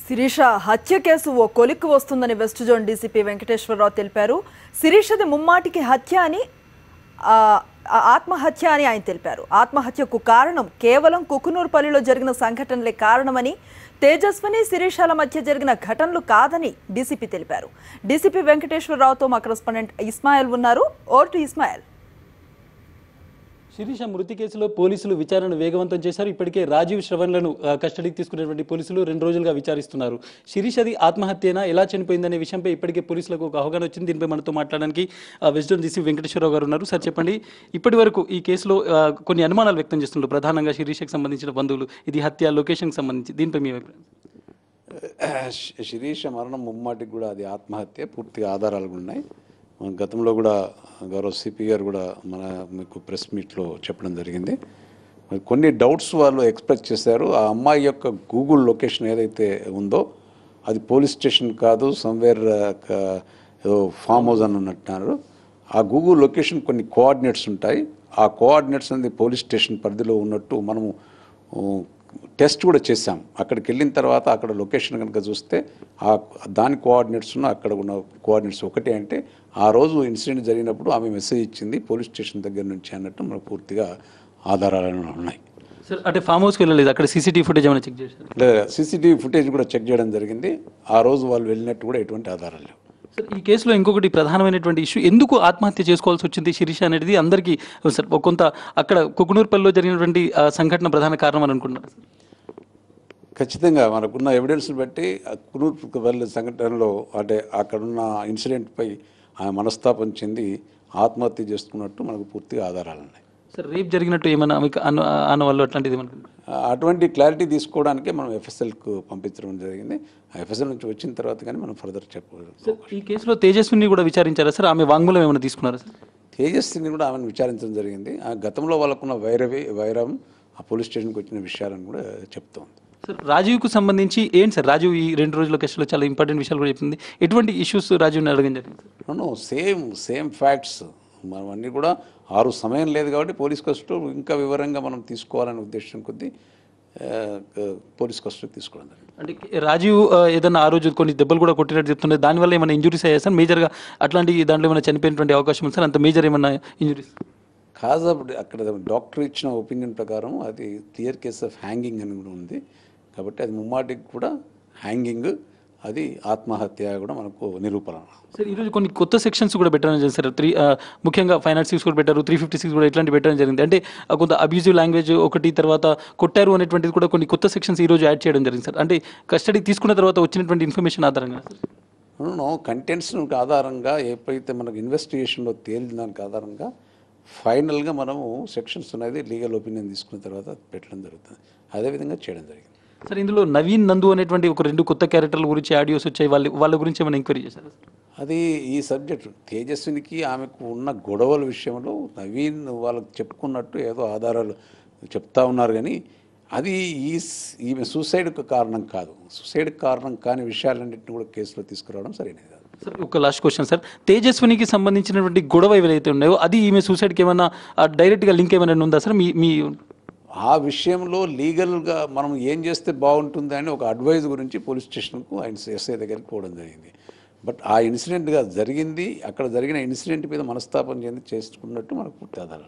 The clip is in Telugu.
శిరీష హత్య కేసు ఓ కొలిక్కి వస్తుందని వెస్ట్ జోన్ డీసీపీ వెంకటేశ్వరరావు తెలిపారు. శిరీషది ముమ్మాటికి హత్య అని ఆత్మహత్య అని ఆయన తెలిపారు. ఆత్మహత్యకు కారణం కేవలం కుకునూర్పల్లిలో జరిగిన సంఘటనలే కారణమని, తేజస్విని శిరీషల మధ్య జరిగిన ఘటనలు కాదని డీసీపీ తెలిపారు. డీసీపీ వెంకటేశ్వరరావుతో మా కరెస్పాండెంట్ ఇస్మాయిల్ ఉన్నారు. Over to Ismail. శిరీష మృతి కేసులో పోలీసులు విచారణను వేగవంతం చేశారు. ఇప్పటికే రాజీవ్ శ్రవణ్లను కస్టడీకి తీసుకున్నటువంటి పోలీసులు 2 రోజులుగా విచారిస్తున్నారు. శిరీషది ఆత్మహత్యనా, ఎలా చనిపోయిందనే విషయంపై ఇప్పటికే పోలీసులకు ఒక అవగాహన వచ్చింది. దీనిపై మనతో మాట్లాడడానికి వెస్ట్ జోన్ డీసీ వెంకటేశ్వరరావు గారు ఉన్నారు. సార్ చెప్పండి, ఇప్పటి వరకు ఈ కేసులో కొన్ని అనుమానాలు వ్యక్తం చేస్తున్నారు, ప్రధానంగా శిరీషకు సంబంధించిన బంధువులు. ఇది హత్య, లొకేషన్కి సంబంధించి దీనిపై మీ అభిప్రాయం? శిరీష మరణం ముమ్మాటికి కూడా అది ఆత్మహత్య, పూర్తిగా ఆధారాలు ఉన్నాయి. గతంలో కూడా గౌరవ సిపి గారు కూడా మీకు ప్రెస్ మీట్లో చెప్పడం జరిగింది. కొన్ని డౌట్స్ వాళ్ళు ఎక్స్ప్రెస్ చేశారు. ఆ అమ్మాయి యొక్క గూగుల్ లొకేషన్ ఏదైతే ఉందో అది పోలీస్ స్టేషన్ కాదు, సమ్వేర్ ఏదో ఫామ్ హౌస్ అని ఉన్నట్టున్నారు. ఆ గూగుల్ లొకేషన్ కొన్ని కోఆర్డినేట్స్ ఉంటాయి. ఆ కోఆర్డినేట్స్ అనేది పోలీస్ స్టేషన్ పరిధిలో ఉన్నట్టు మనము టెస్ట్ కూడా చేశాం. అక్కడికి వెళ్ళిన తర్వాత అక్కడ లొకేషన్ కనుక చూస్తే దాని కోఆర్డినేట్స్ అక్కడ ఉన్న కోఆర్డినేట్స్ ఒకటే. అంటే ఆ రోజు ఇన్సిడెంట్ జరిగినప్పుడు ఆమె మెసేజ్ ఇచ్చింది పోలీస్ స్టేషన్ దగ్గర నుంచి అన్నట్టు మనకు పూర్తిగా ఆధారాలు ఉన్నాయి. సార్ అంటే ఫామ్ హౌస్కి వెళ్ళలేదు, అక్కడ సీసీటీవీ ఫుటేజ్ ఏమైనా చెక్ చేశారు? లేదా సీసీటీవీ ఫుటేజ్ కూడా చెక్ చేయడం జరిగింది. ఆ రోజు వాళ్ళు వెళ్ళినట్టు కూడా ఎటువంటి ఆధారాలు లేవు. సార్ ఈ కేసులో ఇంకొకటి ప్రధానమైనటువంటి ఇష్యూ, ఎందుకు ఆత్మహత్య చేసుకోవాల్సి వచ్చింది శిరీష అనేది అందరికీ సార్ కొంత అక్కడ కుకునూర్పల్లిలో జరిగినటువంటి సంఘటన ప్రధాన కారణం అని అనుకుంటున్నారు. ఖచ్చితంగా మనకున్న ఎవిడెన్స్ని బట్టి కుకునూర్పల్లి సంఘటనలో అంటే అక్కడున్న ఇన్సిడెంట్పై ఆమె మనస్తాపం చెంది ఆత్మహత్య చేసుకున్నట్టు మనకు పూర్తిగా ఆధారాలు ఉన్నాయి. సార్ రేపు జరిగినట్టు ఏమైనా అన్న వాళ్ళు అట్లాంటిది అటువంటి క్లారిటీ తీసుకోవడానికే మనం ఎఫ్ఎస్ఎల్కు పంపించడం జరిగింది. ఆ ఎఫ్ఎస్ఎల్ నుంచి వచ్చిన తర్వాత కానీ మనం ఫర్దర్ చెప్పగలం. ఈ కేసులో తేజస్విని కూడా విచారించారా సార్? ఆమె వాంగ్మూలం ఏమైనా తీసుకున్నారా సార్? తేజస్విని కూడా ఆమెను విచారించడం జరిగింది. ఆ గతంలో వాళ్ళకున్న వైరం ఆ పోలీస్ స్టేషన్కి వచ్చిన విషయాలను కూడా చెప్తాం. సార్ రాజీవ్కు సంబంధించి ఏంటి సార్? రాజీవ్ ఈ 2 రోజుల కేసులో చాలా ఇంపార్టెంట్ విషయాలు కూడా చెప్పింది. ఎటువంటి ఇష్యూస్ రాజీవ్ని అడగడం జరిగింది? సేమ్ ఫ్యాక్ట్స్ మనం అన్నీ కూడా సమయం లేదు కాబట్టి పోలీస్ కస్టడీ ఇంకా వివరంగా మనం తీసుకోవాలనే ఉద్దేశం కొద్దీ పోలీస్ కస్టడీ తీసుకోవడం జరిగింది. అంటే రాజీవ్ ఏదన్నా ఆ రోజు కొన్ని దెబ్బలు కూడా కొట్టినట్టు చెప్తుండే, దానివల్ల ఏమైనా ఇంజురీస్ అయ్యాయి సార్? మేజర్గా అట్లాంటి దాంట్లో ఏమైనా చనిపోయినటువంటి అవకాశం ఉంది సార్? అంత మేజర్ ఏమన్నా ఇంజురీస్? కాజ్ అక్కడ డాక్టర్ ఇచ్చిన ఒపీనియన్ ప్రకారం అది క్లియర్ కేస్ ఆఫ్ హ్యాంగింగ్ అని కూడా ఉంది. కాబట్టి అది ముమ్మాటికి కూడా హ్యాంగింగ్, అది ఆత్మహత్య కూడా మనకు నిరూపణ. సార్ ఈరోజు కొన్ని కొత్త సెక్షన్స్ కూడా పెట్టడం జరిగింది సార్. ముఖ్యంగా 506 కూడా పెట్టారు, 356 కూడా ఇట్లాంటి పెట్టడం జరిగింది. అంటే కొంత అబ్యూజివ్ లాంగ్వేజ్ ఒకటి, తర్వాత కొట్టారు అనేటువంటిది కూడా కొన్ని కొత్త సెక్షన్స్ ఈరోజు యాడ్ చేయడం జరిగింది సార్. అంటే కస్టడీ తీసుకున్న తర్వాత వచ్చినటువంటి ఇన్ఫర్మేషన్ ఆధారంగా కంటెంట్స్ ఆధారంగా ఎప్పుడైతే మనకు ఇన్వెస్టిగేషన్లో తేలిన దానికి ఆధారంగా ఫైనల్గా మనము సెక్షన్స్ అనేది లీగల్ ఒపీనియన్ తీసుకున్న తర్వాత పెట్టడం జరుగుతుంది. అదేవిధంగా చేయడం జరిగింది. సార్ ఇందులో నవీన్, నందు అనేటువంటి ఒక 2 కొత్త క్యారెక్టర్ల గురించి ఆడియోస్ వచ్చాయి. వాళ్ళ గురించి ఏమైనా ఎంక్వైరీ చేశారు? అది ఈ సబ్జెక్టు తేజస్వినికి ఆమెకు ఉన్న గొడవల విషయంలో నవీన్ వాళ్ళకి చెప్పుకున్నట్టు ఏదో ఆధారాలు చెప్తా ఉన్నారు, కానీ అది ఈమె సూసైడ్కి కారణం కాదు. సూసైడ్కి కారణం కాని విషయాలన్నింటినీ కూడా కేసులో తీసుకురావడం సరైనది కాదు. సార్ ఒక లాస్ట్ క్వశ్చన్ సార్, తేజస్వినికి సంబంధించినటువంటి గొడవ ఏవైతే ఉన్నాయో అది ఈమె సూసైడ్కి ఏమైనా డైరెక్ట్గా లింక్ ఏమైనా ఉందా సార్? మీ ఆ విషయంలో లీగల్గా మనం ఏం చేస్తే బాగుంటుంది అని ఒక అడ్వైజ్ గురించి పోలీస్ స్టేషన్కు ఆయన ఎస్ఐ దగ్గరికి పోవడం జరిగింది. బట్ ఆ ఇన్సిడెంట్గా జరిగింది, అక్కడ జరిగిన ఇన్సిడెంట్ మీద మనస్తాపం చెంది చేసుకున్నట్టు మనకు పూర్తి ఆధారం.